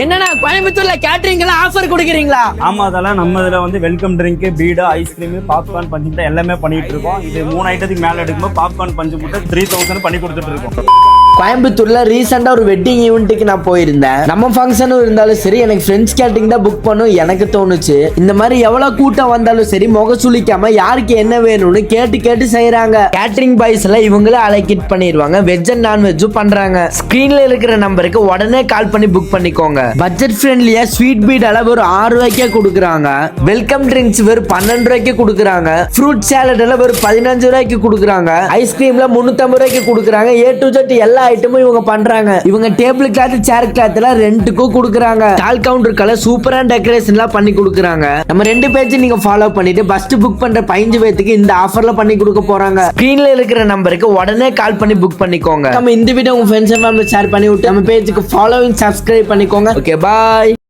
என்னன்னா கோயம்புத்தூர்ல கேட்டரிங் எல்லாம் ஆஃபர் கொடுக்குறீங்களா? ஆமா, அதெல்லாம் நம்ம இதுல வந்து வெல்கம் ட்ரிங்க், பீடு, ஐஸ்கிரீம், பாப்கார்ன், பஞ்சு முட்டை எல்லாமே பண்ணிட்டு இருக்கோம். இது 3 ஐட்டத்துக்கு மேல எடுக்கும்போது பாப்கார்ன் பஞ்சு முட்டை 3000 பண்ணி கொடுத்துட்டு இருக்கோம். கோயம்புத்தூர்ல ரீசெண்டா ஒரு வெட்டிங் ஈவெண்ட்டுக்கு நான் போயிருந்தேன். நம்ம ஃபங்க்ஷனும் இருந்தாலும் சரி, எனக்கு ஃப்ரெண்ட்ஸ் கேட்டரிங் தான் புக் பண்ணும் எனக்கு தோணுச்சு. இந்த மாதிரி எவ்வளவு கூட்டம் வந்தாலும் சரி, முக சுளிக்காம யாருக்கு என்ன வேணும்னு கேட்டு கேட்டு செய்யறாங்க. கேட்டரிங் பாய்ஸ் எல்லாம் இவங்களே அலோகேட் பண்ணிடுவாங்க. வெஜ் அண்ட் நான்வெஜ்ஜும் பண்றாங்க. ஸ்கிரீன்ல இருக்கிற நம்பருக்கு உடனே கால் பண்ணி புக் பண்ணிக்கோங்க. பட்ஜெட் ஃப்ரெண்ட்லியா ஸ்வீட் பீட் அளவு ஒரு 6 ரூபாய்க்கே கொடுக்குறாங்க. வெல்கம் ட்ரிங்க்ஸ் வெறும் 12 ரூபாய்க்கு கொடுக்குறாங்க. ஃப்ரூட் சாலட் எல்லாம் வெறும் 15 ரூபாய்க்கு கொடுக்குறாங்க. ஐஸ்கிரீம்ல 350 ரூபாய்க்கு கொடுக்குறாங்க. A to Z எல்லா ஐட்டமும் இவங்க பண்றாங்க. இவங்க டேபிள் கிளாத், சேர் கிளாத் எல்லாம் ரெண்டுக்கும் கொடுக்குறாங்க. ஸ்டால் கவுண்டருக்கெல்லாம் சூப்பரான டெக்கரேஷன் எல்லாம் பண்ணி கொடுக்குறாங்க. நம்ம 2 பேஜ் நீங்க ஃபாலோ பண்ணிட்டு ஃபர்ஸ்ட் புக் பண்ற 15 பேத்துக்கு இந்த ஆஃபர்ல பண்ணி கொடுக்க போறாங்க. ஸ்கிரீன்ல இருக்கிற நம்பருக்கு உடனே கால் பண்ணி புக் பண்ணிக்கோங்க. நம்ம இந்த வீடியோ உங்க ஃப்ரெண்ட்ஸ் அண்ட் ஃபேமிலி ஷேர் பண்ணி விட்டு நம்ம பேஜுக்கு ஃபாலோவிங் சப்ஸ்கிரைப் பண்ணிக்கோங்க. ஓகே, பாய்.